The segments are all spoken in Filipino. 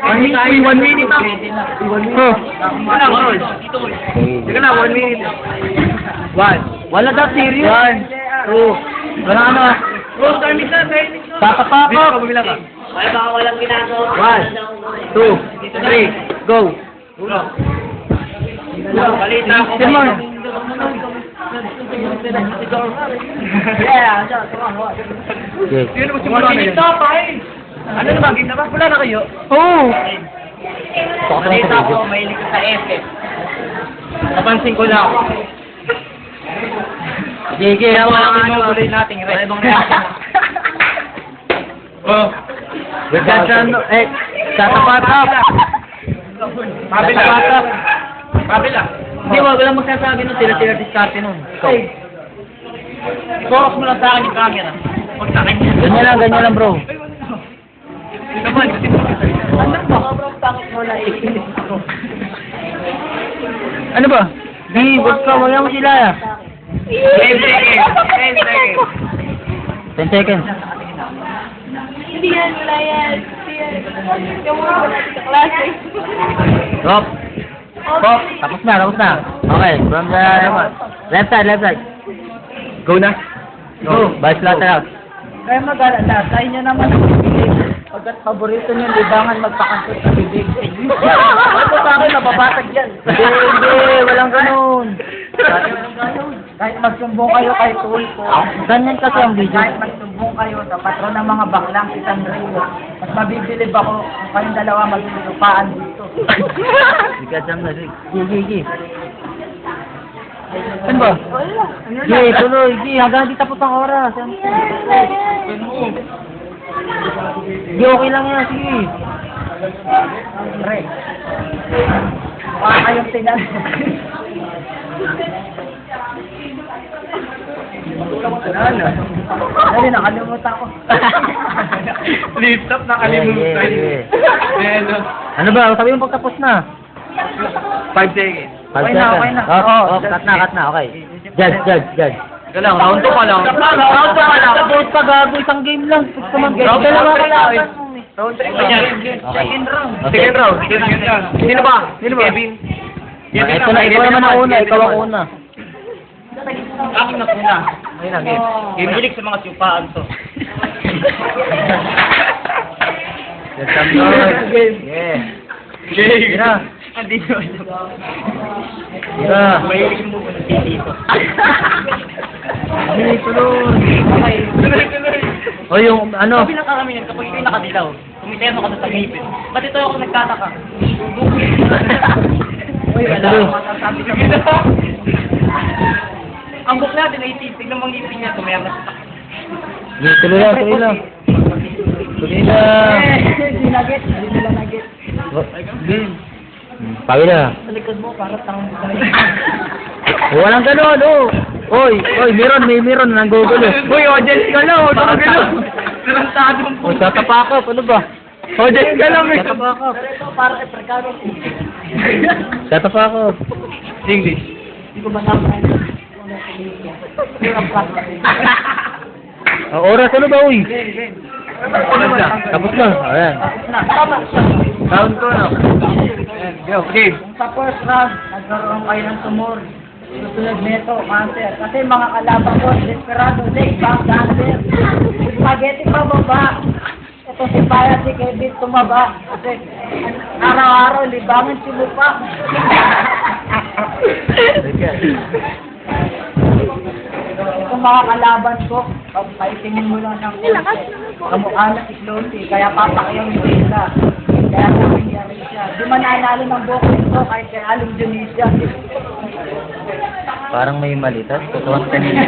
1 minute na. Oh. Wala, Rod. Sige na, 1 minute. 1. Wala daw serious. 1, 2. Wala ano. Rod, timing na. Tatapakop. Bumila ka. Ay, baka walang ginagawa. 1, 2, 3, go. Uno. Balita ako. Simon. Yeah, Yes. Sino mo simula na yun? Ano na ba? Game na ba? Wala na kayo? Oh. balita ko, mahilig ka sa FF. Napansin ko na. Gigi, Kaya ako wala lang kang ano. inuuloy nating red. Ibang reaction. Oh. Tatapakop. Pabila. Tatapakop. Pabila. Hindi, wag lang magsasabi nun. Sila diskarte nun. Focus mo lang sa akin yung camera. Huwag sa akin. Ganyan lang bro. Ito ba? Ano ba? Sobrang pangit mo na Ano ba? Di, wag ka, wala mo sila. 10 seconds. 10 seconds. 10 seconds. Hindi yan, wala yan. Hindi yan. Yung mga wala sa klase. Stop. Stop. Tapos na. Okay, from the left side. Go na. Go. Base later out. Kaya mag-alala, tayo nyo naman ang bibig. Pagkat paborito nyo, libangan magpakantot sa bibig. Ito sa akin, nababasag yan. Hindi, walang ganun. Kahit magsumbong kayo kay Tulfo, Ganyan kasi ang video. kahit magsumbong kayo sa patron ng mga baklang si San Rio, mas mabibilib ako kung kayong dalawa maglulupaan dito. Sikat lang na. Gigi. Ano ba? Gigi, tuloy. Gigi, hanggang di tapos ang oras. Gigi, okay lang yan. Sige. Pre, mukha kayong tinan. Dali, nakalimutan ko. Lift up na kalimutan. Yeah. Ano ba? Sabi mo pagtapos na. 5 seconds. Okay na. Cut na. Okay. Judge. Ika lang, round 2 pa lang. Round 2 pa lang. Tapos pa gago, isang game lang. Round 2 pa lang. Round 3 pa lang. Second round. Second round. Sino ba? Kevin. Ito naman ang una. Ikaw ang una. Akin na una. Ayun na, game. Game hilig sa mga supaan to. Yeah. Gira. Andito. Gira. Mahilig mo muna dito. Hindi, tuloy. Okay. Tuloy. O yung ano. Sabi lang kami yan kapag ito'y nakadilaw. Kumiterno ka sa ngipin. Ba't ito ako nagtataka? Tuloy. Sige na. Ang book natin ay tignan mong ngipin niya. Tumayang na sa Hindi, tuloy lang. Tuloy lang. Hindi nila nagit. Game. Pagi na. Sa likod mo, para tanong mo Walang ganun, oh. Oy, may meron nang gugulo. Uy, audience ka lang. Audience ka lang. Tarantadong po. O, tatapakop, ano ba? Audience ka lang. Tatapakop. Ito, para kay Precaro. Tatapakop. English. Hindi ko masama. Ang oras, ano ba, uy? Tapos na. Ayan. Round 2 na. Go, game. Sa first round, nagkaroon kayo ng tumor. Susunod nito, cancer. Kasi mga kalaban ko, desperado, leg, back, cancer. Spaghetti pababa. Ito si Paya, si Kevin, tumaba. Kasi araw-araw, libangan si Lupa. Itong mga kalaban ko, pag paitinin mo lang ng kamukha na si Closey, kaya papakayang sila. Kaya nangyari siya. Di man nanalo ng boxing ko kahit kay Along Tunisia. Parang may mali. Tapos, tutuwan ka nila.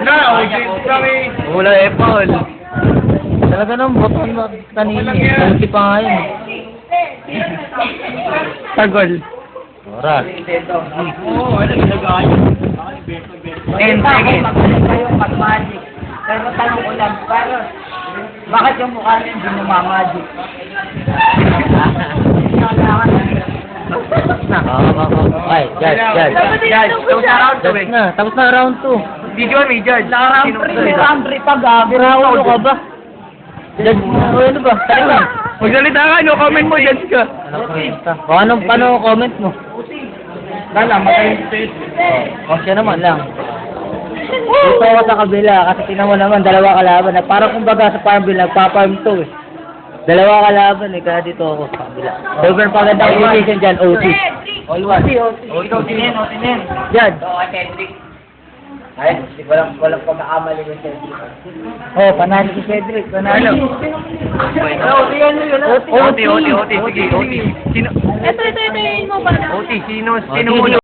Na, audience kami. Wala, Apple. Talaga nung button na kanina. Kunti pa nga yun. Tagol. Oras. Oo, ano ginagawa niyo? 10 seconds. Magaling kayong mag-magic. Pero tanong ko lang, pero bakit yung mukha niyo hindi namamagic? Okay, judge. Tapos na round 2. Video may judge. Round 3 pa gabi. Round 2 ka ba? Judge, ano ba? Talingan. Magsalita ka, no comment mo, judge ka. Ano komenta? O anong paano comment mo? Dala, magaling sa O siya naman lang. Dito ako sa kabila kasi tinan mo naman dalawa kalaban na parang kumbaga sa Farmville nagpa-farm to eh. Dalawa kalaban eh kaya dito ako sa kabila. Over pagandang position dyan, OT. All one. Otinin. Dyan. Ay, walang pagkakamali ko Cedric. Oh, panalo si Cedric. Panalo. OT. Sige, OT. Sino? Ito, mo ba? OT, sino muna?